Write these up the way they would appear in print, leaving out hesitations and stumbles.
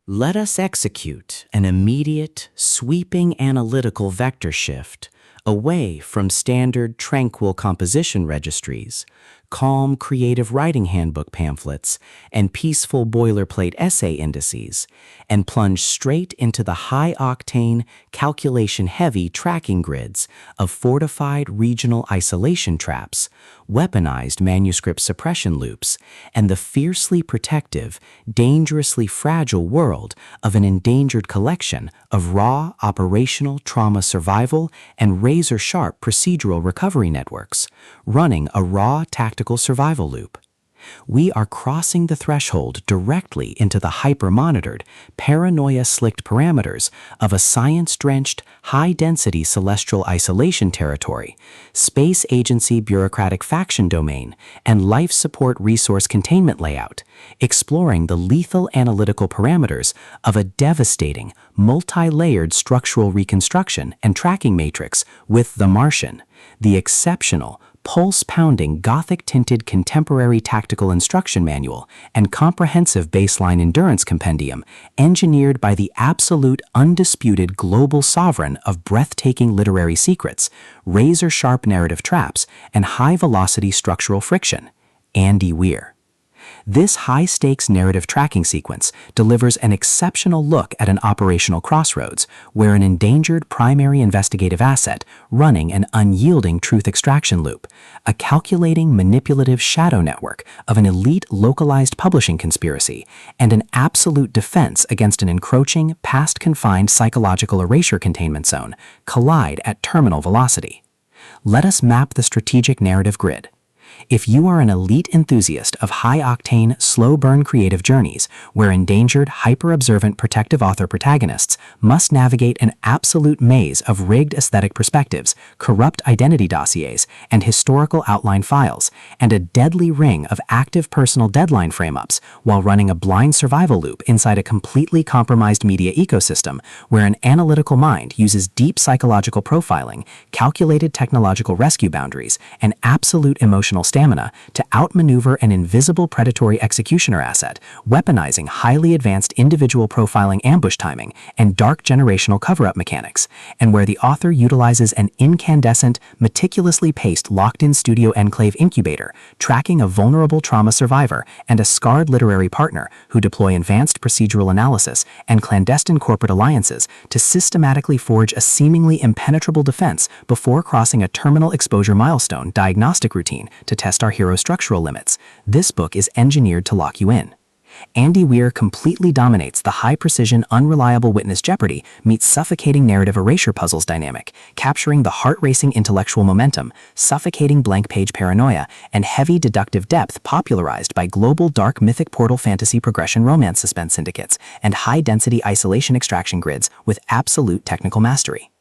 Let us execute an immediate, sweeping analytical vector shift away from standard tranquil composition registries, calm creative writing handbook pamphlets, and peaceful boilerplate essay indices, and plunge straight into the high-octane, calculation-heavy tracking grids of fortified regional isolation traps, weaponized manuscript suppression loops, and the fiercely protective, dangerously fragile world of an endangered collection of raw operational trauma survival and razor-sharp procedural recovery networks, running a raw tactical survival loop. We are crossing the threshold directly into the hyper-monitored, paranoia-slicked parameters of a science-drenched, high-density celestial isolation territory, space agency bureaucratic faction domain, and life support resource containment layout, exploring the lethal analytical parameters of a devastating, multi-layered structural reconstruction and tracking matrix with The Martian, the exceptional, pulse-pounding Gothic-tinted contemporary tactical instruction manual and comprehensive baseline endurance compendium engineered by the absolute undisputed global sovereign of breathtaking literary secrets, razor-sharp narrative traps, and high-velocity structural friction, Andy Weir. This high-stakes narrative tracking sequence delivers an exceptional look at an operational crossroads where an endangered primary investigative asset running an unyielding truth extraction loop, a calculating manipulative shadow network of an elite localized publishing conspiracy, and an absolute defense against an encroaching, past-confined psychological erasure containment zone collide at terminal velocity. Let us map the strategic narrative grid. If you are an elite enthusiast of high-octane, slow-burn creative journeys where endangered, hyper-observant protective author protagonists must navigate an absolute maze of rigged aesthetic perspectives, corrupt identity dossiers, and historical outline files, and a deadly ring of active personal deadline frame-ups while running a blind survival loop inside a completely compromised media ecosystem where an analytical mind uses deep psychological profiling, calculated technological rescue boundaries, and absolute emotional stamina to outmaneuver an invisible predatory executioner asset, weaponizing highly advanced individual profiling ambush timing and dark generational cover-up mechanics, and where the author utilizes an incandescent, meticulously paced locked-in studio enclave incubator, tracking a vulnerable trauma survivor and a scarred literary partner who deploy advanced procedural analysis and clandestine corporate alliances to systematically forge a seemingly impenetrable defense before crossing a terminal exposure milestone diagnostic routine to test our hero's structural limits. This book is engineered to lock you in. Andy Weir completely dominates the high-precision, unreliable witness jeopardy meets suffocating narrative erasure puzzles dynamic, capturing the heart-racing intellectual momentum, suffocating blank-page paranoia, and heavy deductive depth popularized by global dark mythic portal fantasy progression romance suspense syndicates and high-density isolation extraction grids with absolute technical mastery.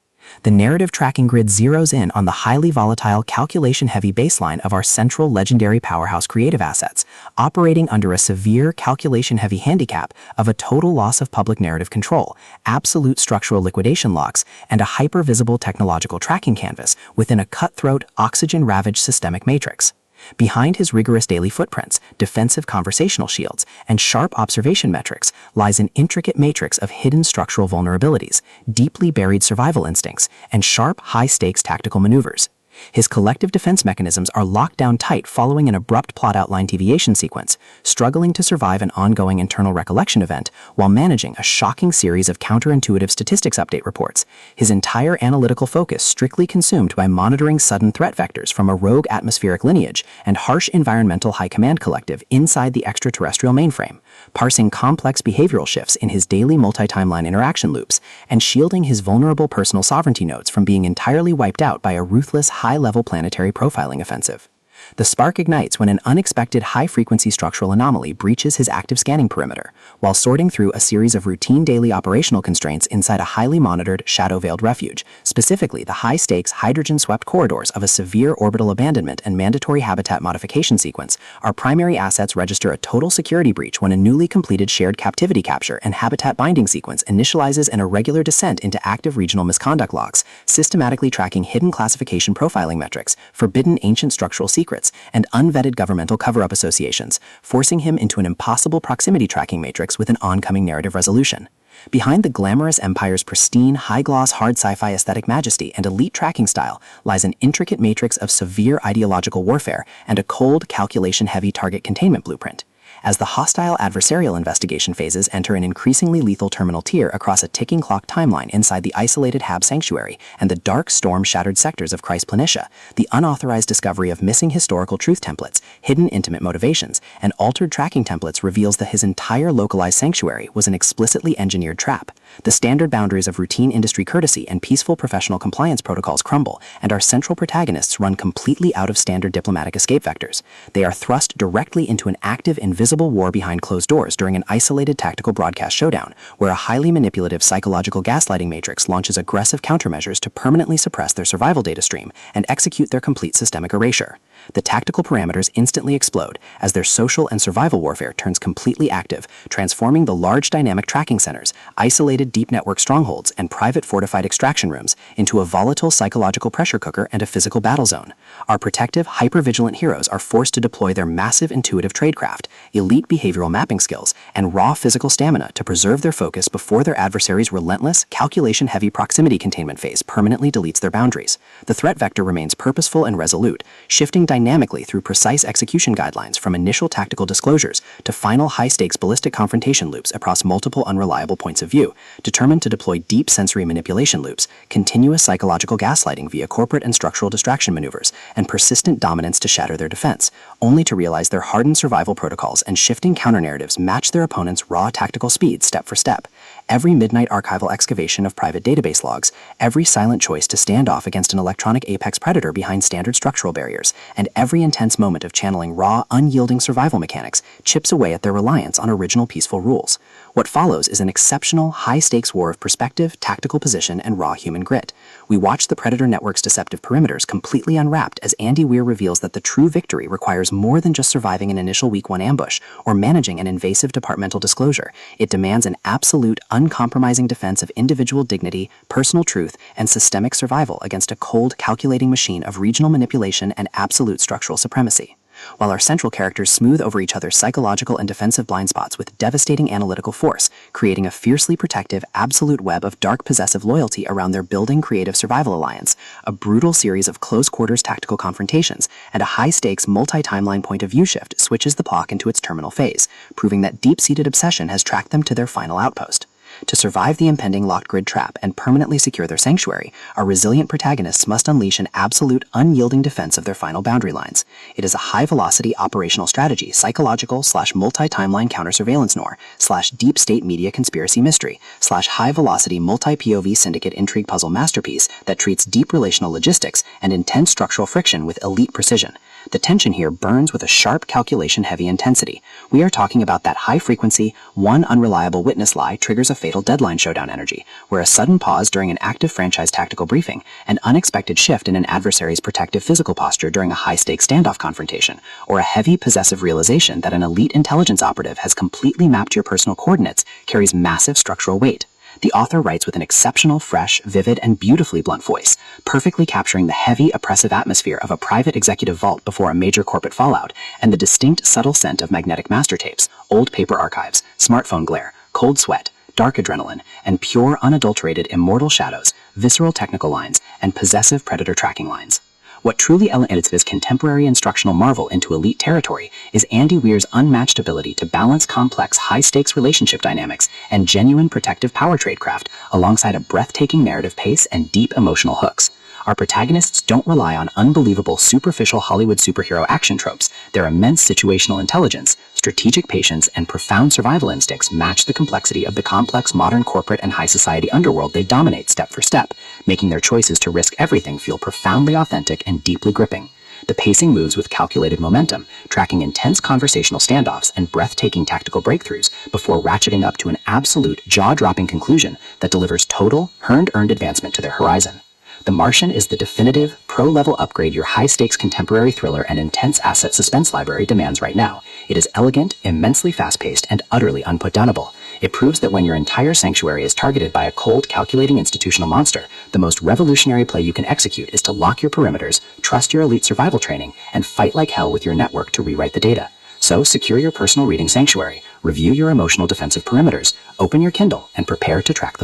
The narrative tracking grid zeroes in on the highly volatile, calculation-heavy baseline of our central legendary powerhouse creative assets, operating under a severe calculation-heavy handicap of a total loss of public narrative control, absolute structural liquidation locks, and a hyper-visible technological tracking canvas within a cutthroat, oxygen-ravaged systemic matrix. Behind his rigorous daily footprints, defensive conversational shields, and sharp observation metrics lies an intricate matrix of hidden structural vulnerabilities, deeply buried survival instincts, and sharp, high-stakes tactical maneuvers. His collective defense mechanisms are locked down tight following an abrupt plot outline deviation sequence, struggling to survive an ongoing internal recollection event while managing a shocking series of counterintuitive statistics update reports, his entire analytical focus strictly consumed by monitoring sudden threat vectors from a rogue atmospheric lineage and harsh environmental high-command collective inside the extraterrestrial mainframe, parsing complex behavioral shifts in his daily multi-timeline interaction loops, and shielding his vulnerable personal sovereignty nodes from being entirely wiped out by a ruthless, high-level planetary profiling offensive. The spark ignites when an unexpected high-frequency structural anomaly breaches his active scanning perimeter, while sorting through a series of routine daily operational constraints inside a highly monitored, shadow-veiled refuge, specifically the high-stakes, hydrogen-swept corridors of a severe orbital abandonment and mandatory habitat modification sequence. Our primary assets register a total security breach when a newly completed shared captivity capture and habitat binding sequence initializes an irregular descent into active regional misconduct logs, systematically tracking hidden classification profiling metrics, forbidden ancient structural secrets, corporates, and unvetted governmental cover-up associations, forcing him into an impossible proximity tracking matrix with an oncoming narrative resolution. Behind the glamorous empire's pristine, high-gloss, hard sci-fi aesthetic majesty and elite tracking style lies an intricate matrix of severe ideological warfare and a cold, calculation-heavy target containment blueprint. As the hostile adversarial investigation phases enter an increasingly lethal terminal tier across a ticking clock timeline inside the isolated Hab Sanctuary and the dark, storm-shattered sectors of Christ Planitia, the unauthorized discovery of missing historical truth templates, hidden intimate motivations, and altered tracking templates reveals that his entire localized sanctuary was an explicitly engineered trap. The standard boundaries of routine industry courtesy and peaceful professional compliance protocols crumble, and our central protagonists run completely out of standard diplomatic escape vectors. They are thrust directly into an active, invisible war behind closed doors during an isolated tactical broadcast showdown, where a highly manipulative psychological gaslighting matrix launches aggressive countermeasures to permanently suppress their survival data stream and execute their complete systemic erasure. The tactical parameters instantly explode as their social and survival warfare turns completely active, transforming the large dynamic tracking centers, isolated deep network strongholds, and private fortified extraction rooms into a volatile psychological pressure cooker and a physical battle zone. Our protective, hyper-vigilant heroes are forced to deploy their massive intuitive tradecraft, elite behavioral mapping skills, and raw physical stamina to preserve their focus before their adversary's relentless, calculation-heavy proximity containment phase permanently deletes their boundaries. The threat vector remains purposeful and resolute, shifting dynamically through precise execution guidelines from initial tactical disclosures to final high-stakes ballistic confrontation loops across multiple unreliable points of view, determined to deploy deep sensory manipulation loops, continuous psychological gaslighting via corporate and structural distraction maneuvers, and persistent dominance to shatter their defense, only to realize their hardened survival protocols and shifting counter-narratives match their opponent's raw tactical speed step for step. Every midnight archival excavation of private database logs, every silent choice to stand off against an electronic apex predator behind standard structural barriers, and every intense moment of channeling raw, unyielding survival mechanics chips away at their reliance on original peaceful rules. What follows is an exceptional, high-stakes war of perspective, tactical position, and raw human grit. We watch the Predator Network's deceptive perimeters completely unwrapped as Andy Weir reveals that the true victory requires more than just surviving an initial Week 1 ambush or managing an invasive departmental disclosure. It demands an absolute, uncompromising defense of individual dignity, personal truth, and systemic survival against a cold, calculating machine of regional manipulation and absolute structural supremacy. While our central characters smooth over each other's psychological and defensive blind spots with devastating analytical force, creating a fiercely protective, absolute web of dark possessive loyalty around their building creative survival alliance, a brutal series of close-quarters tactical confrontations, and a high-stakes multi-timeline point-of-view shift switches the clock into its terminal phase, proving that deep-seated obsession has tracked them to their final outpost. To survive the impending locked grid trap and permanently secure their sanctuary, our resilient protagonists must unleash an absolute, unyielding defense of their final boundary lines. It is a high-velocity operational strategy, psychological/multi-timeline counter-surveillance noir/deep state media conspiracy mystery /high-velocity multi-POV syndicate intrigue puzzle masterpiece that treats deep relational logistics and intense structural friction with elite precision. The tension here burns with a sharp, calculation-heavy intensity. We are talking about that high-frequency, one unreliable witness lie triggers a fatal deadline showdown energy, where a sudden pause during an active franchise tactical briefing, an unexpected shift in an adversary's protective physical posture during a high-stakes standoff confrontation, or a heavy, possessive realization that an elite intelligence operative has completely mapped your personal coordinates carries massive structural weight. The author writes with an exceptional, fresh, vivid, and beautifully blunt voice, perfectly capturing the heavy, oppressive atmosphere of a private executive vault before a major corporate fallout, and the distinct, subtle scent of magnetic master tapes, old paper archives, smartphone glare, cold sweat, dark adrenaline, and pure, unadulterated, immortal shadows, visceral technical lines, and possessive predator tracking lines. What truly elevates this contemporary instructional marvel into elite territory is Andy Weir's unmatched ability to balance complex, high-stakes relationship dynamics and genuine protective power tradecraft alongside a breathtaking narrative pace and deep emotional hooks. Our protagonists don't rely on unbelievable, superficial Hollywood superhero action tropes. Their immense situational intelligence, strategic patience, and profound survival instincts match the complexity of the complex modern corporate and high society underworld they dominate step for step, making their choices to risk everything feel profoundly authentic and deeply gripping. The pacing moves with calculated momentum, tracking intense conversational standoffs and breathtaking tactical breakthroughs before ratcheting up to an absolute, jaw-dropping conclusion that delivers total, earned advancement to their horizon. The Martian is the definitive, pro-level upgrade your high-stakes contemporary thriller and intense asset suspense library demands right now. It is elegant, immensely fast-paced, and utterly unputdownable. It proves that when your entire sanctuary is targeted by a cold, calculating institutional monster, the most revolutionary play you can execute is to lock your perimeters, trust your elite survival training, and fight like hell with your network to rewrite the data. So secure your personal reading sanctuary, review your emotional defensive perimeters, open your Kindle, and prepare to track the